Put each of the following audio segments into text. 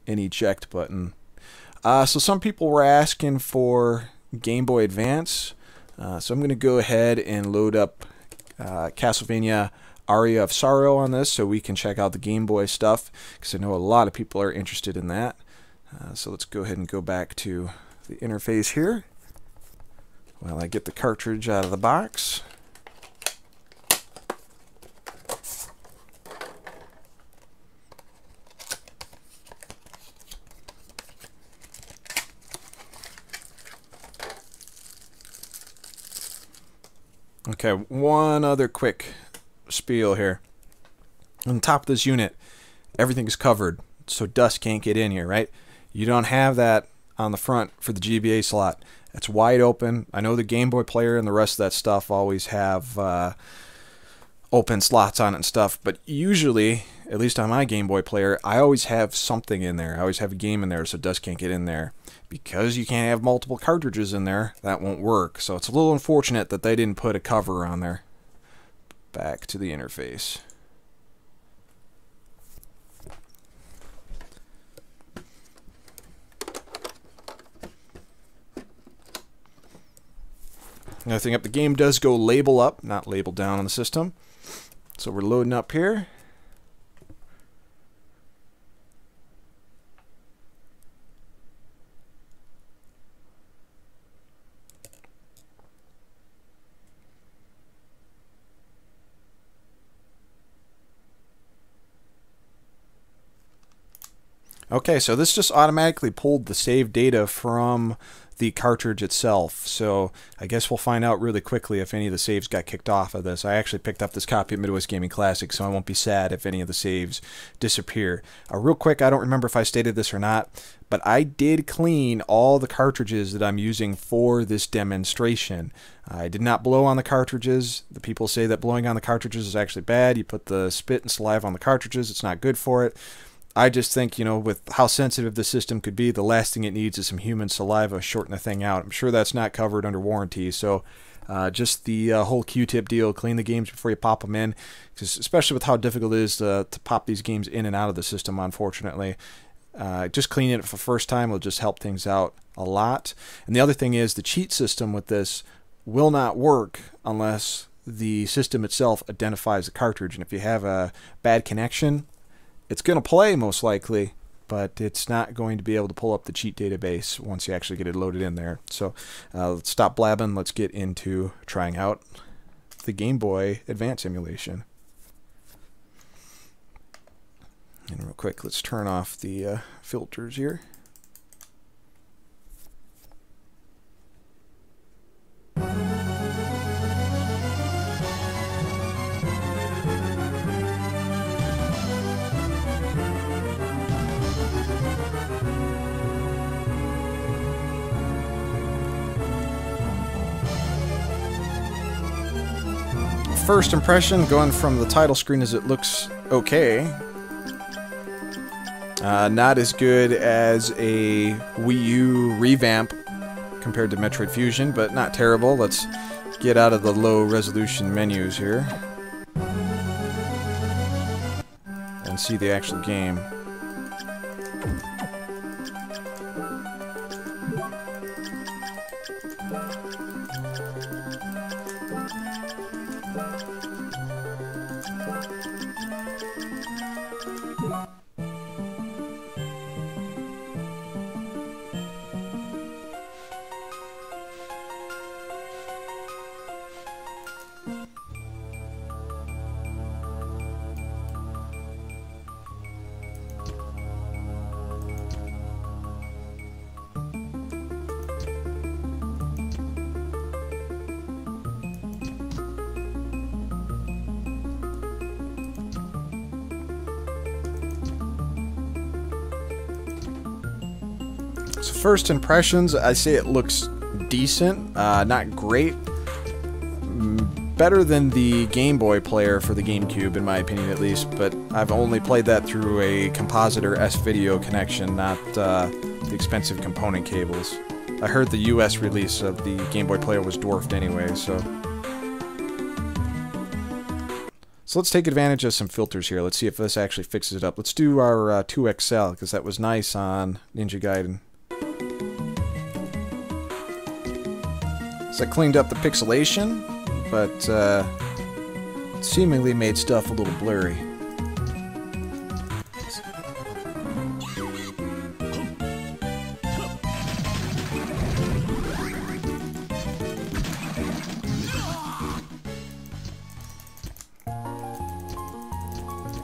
an eject button. So some people were asking for Game Boy Advance, so I'm going to go ahead and load up Castlevania Aria of Sorrow on this so we can check out the Game Boy stuff, because I know a lot of people are interested in that. So let's go ahead and go back to the interface here while I get the cartridge out of the box. Okay, one other quick spiel here. On top of this unit, everything is covered, so dust can't get in here, right? You don't have that on the front for the GBA slot. It's wide open. I know the Game Boy player and the rest of that stuff always have open slots on it and stuff, but usually, at least on my Game Boy player, I always have something in there. I always have a game in there so dust can't get in there. Because you can't have multiple cartridges in there, that won't work. So it's a little unfortunate that they didn't put a cover on there. Back to the interface. Another thing up, the game does go label up, not label down on the system. So we're loading up here. Okay, so this just automatically pulled the save data from the cartridge itself. So I guess we'll find out really quickly if any of the saves got kicked off of this. I actually picked up this copy of Midwest Gaming Classic, so I won't be sad if any of the saves disappear. Real quick, I don't remember if I stated this or not, but I did clean all the cartridges that I'm using for this demonstration. I did not blow on the cartridges. The people say that blowing on the cartridges is actually bad. You put the spit and saliva on the cartridges, it's not good for it. I just think, you know, with how sensitive the system could be, the last thing it needs is some human saliva shorting the thing out. I'm sure that's not covered under warranty, so just the whole Q-tip deal, clean the games before you pop them in, especially with how difficult it is to pop these games in and out of the system, unfortunately. Just cleaning it for the first time will just help things out a lot. And the other thing is the cheat system with this will not work unless the system itself identifies the cartridge. And if you have a bad connection, it's going to play most likely, but it's not going to be able to pull up the cheat database once you actually get it loaded in there. So let's stop blabbing. Let's get into trying out the Game Boy Advance emulation. And real quick, let's turn off the filters here. First impression, going from the title screen, is it looks okay. Not as good as a Wii U revamp compared to Metroid Fusion, but not terrible. Let's get out of the low resolution menus here and see the actual game. So first impressions, I say it looks decent, not great. Better than the Game Boy player for the GameCube, in my opinion at least, but I've only played that through a compositor S-Video connection, not the expensive component cables. I heard the US release of the Game Boy player was dwarfed anyway, so So let's take advantage of some filters here. Let's see if this actually fixes it up. Let's do our 2XL, because that was nice on Ninja Gaiden. So I cleaned up the pixelation, but seemingly made stuff a little blurry.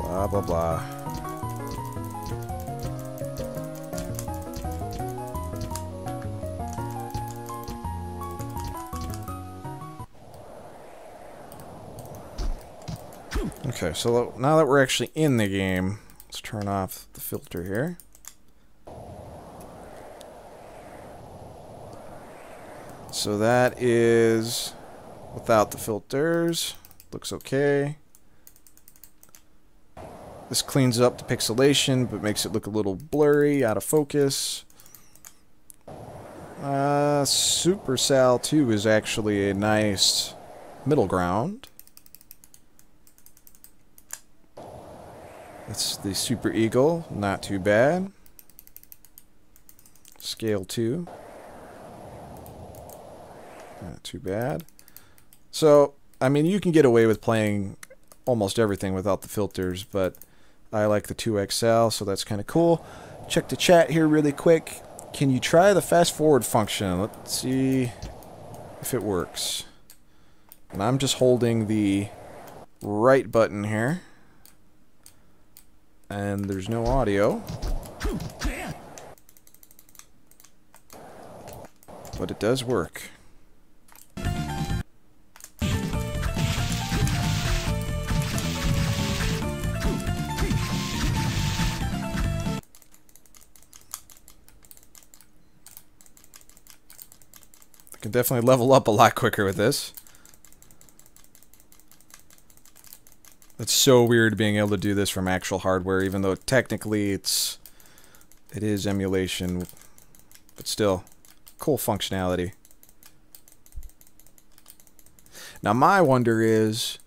Blah, blah, blah. Okay, so now that we're actually in the game, let's turn off the filter here. So that is without the filters. Looks okay. This cleans up the pixelation, but makes it look a little blurry, out of focus. Supercell 2 is actually a nice middle ground. That's the Super Eagle, not too bad. Scale 2. Not too bad. So, I mean, you can get away with playing almost everything without the filters, but I like the 2XL, so that's kind of cool. Check the chat here really quick. Can you try the fast forward function? Let's see if it works. And I'm just holding the right button here. And there's no audio. But it does work. I can definitely level up a lot quicker with this. It's so weird being able to do this from actual hardware, even though technically it is emulation, but still, cool functionality. Now my wonder is,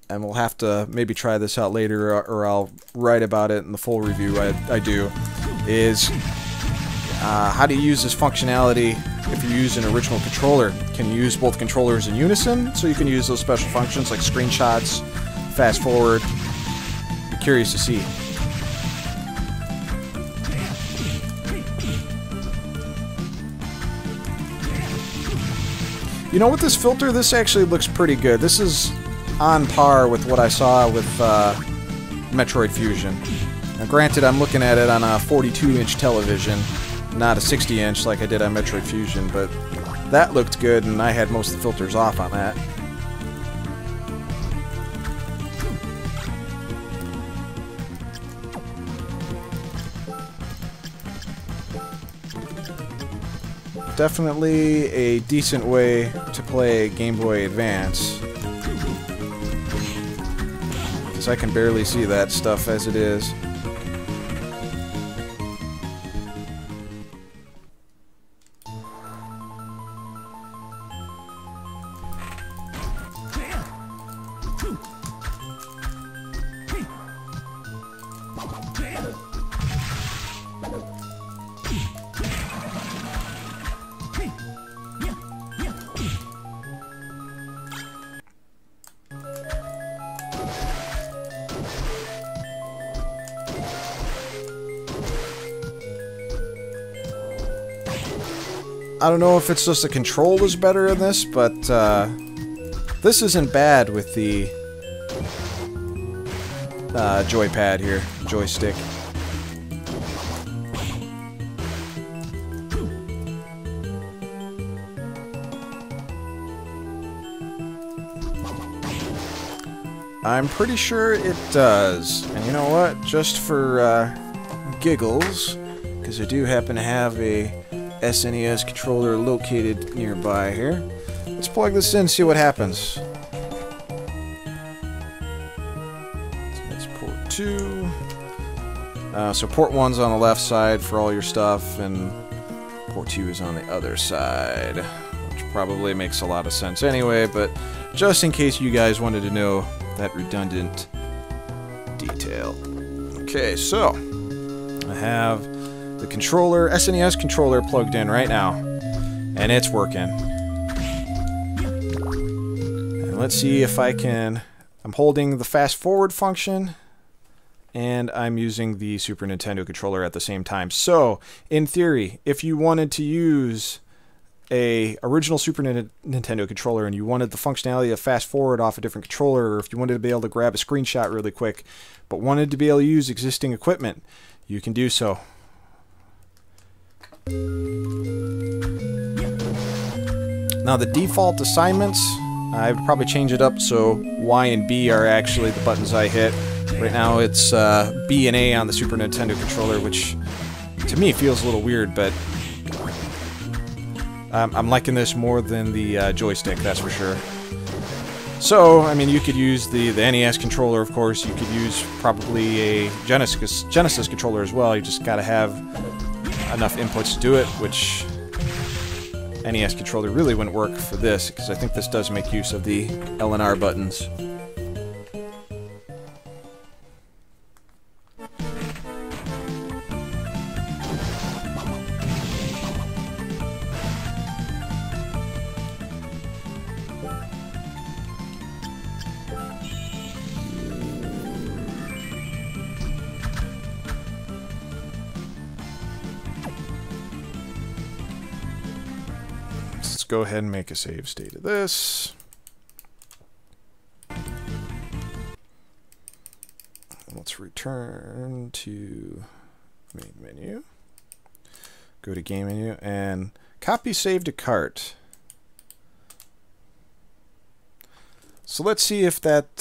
and we'll have to maybe try this out later, or I'll write about it in the full review I do, is how do you use this functionality if you use an original controller? Can you use both controllers in unison, so you can use those special functions like screenshots, fast forward? I'm curious to see. You know, with this filter, this actually looks pretty good. This is on par with what I saw with Metroid Fusion. Now granted, I'm looking at it on a 42-inch television, not a 60-inch like I did on Metroid Fusion, but that looked good, and I had most of the filters off on that. Definitely a decent way to play Game Boy Advance, because I can barely see that stuff as it is. I don't know if it's just the control is better in this, but this isn't bad with the joypad here, joystick. I'm pretty sure it does. And you know what? Just for giggles, because I do happen to have a SNES controller located nearby here. Let's plug this in and see what happens. So that's port 2. So port 1's on the left side for all your stuff, and port 2 is on the other side, which probably makes a lot of sense anyway, but just in case you guys wanted to know, that redundant detail. Okay, so I have the controller, SNES controller plugged in right now, and it's working. And let's see if I can, I'm holding the fast forward function, and I'm using the Super Nintendo controller at the same time. So, in theory, if you wanted to use a original Super Nintendo controller and you wanted the functionality of fast forward off a different controller, or if you wanted to be able to grab a screenshot really quick, but wanted to be able to use existing equipment, you can do so. Now the default assignments, I would probably change it up so Y and B are actually the buttons I hit. Right now it's B and A on the Super Nintendo controller, which to me feels a little weird, but I'm liking this more than the joystick, that's for sure. So, I mean, you could use the NES controller, of course. You could use probably a Genesis controller as well. You just gotta have enough inputs to do it, which NES controller really wouldn't work for this, because I think this does make use of the L and R buttons. Let's go ahead and make a save state of this. Let's return to main menu. Go to game menu and copy save to cart. So let's see if that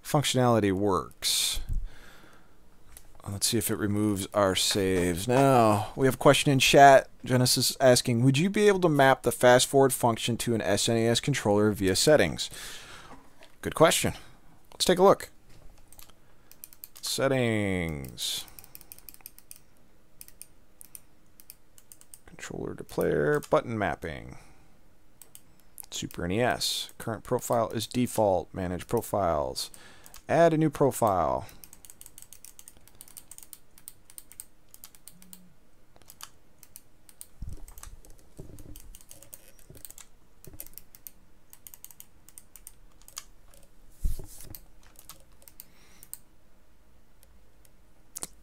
functionality works. Let's see if it removes our saves. Now, we have a question in chat. Genesis asking, would you be able to map the fast forward function to an SNES controller via settings? Good question. Let's take a look. Settings. Controller to player, button mapping. Super NES. Current profile is default. Manage profiles. Add a new profile.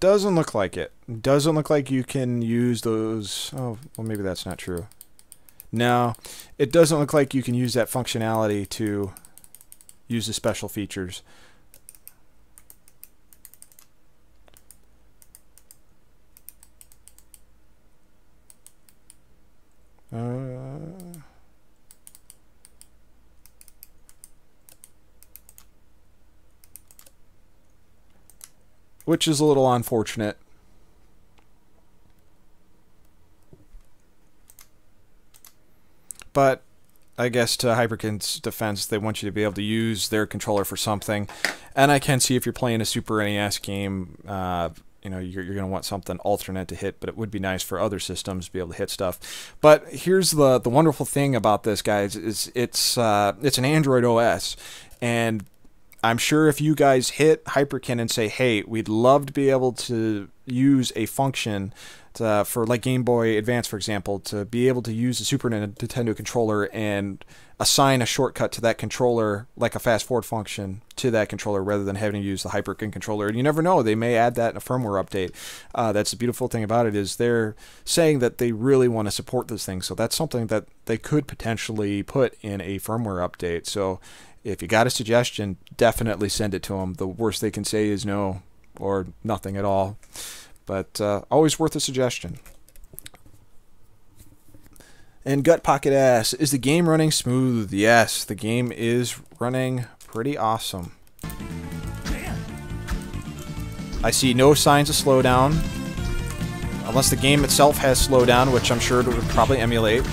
Doesn't look like it. Doesn't look like you can use those. Oh, well, maybe that's not true. No, it doesn't look like you can use that functionality to use the special features. Which is a little unfortunate. But I guess to Hyperkin's defense, they want you to be able to use their controller for something. And I can see if you're playing a Super NES game, you know, you're going to want something alternate to hit, but it would be nice for other systems to be able to hit stuff. But here's the wonderful thing about this, guys, is it's an Android OS, and I'm sure if you guys hit Hyperkin and say, hey, we'd love to be able to use a function for like Game Boy Advance, for example, to be able to use the Super Nintendo controller and assign a shortcut to that controller, like a fast forward function to that controller rather than having to use the Hyperkin controller. And you never know, they may add that in a firmware update. That's the beautiful thing about it, is they're saying that they really want to support this thing. So that's something that they could potentially put in a firmware update. So if you got a suggestion, definitely send it to them. The worst they can say is no or nothing at all. But always worth a suggestion. And Gut Pocket asks, is the game running smooth? Yes, the game is running pretty awesome. I see no signs of slowdown. Unless the game itself has slowdown, which I'm sure it would probably emulate.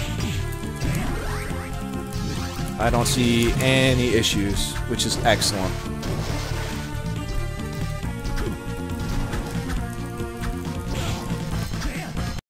I don't see any issues, which is excellent.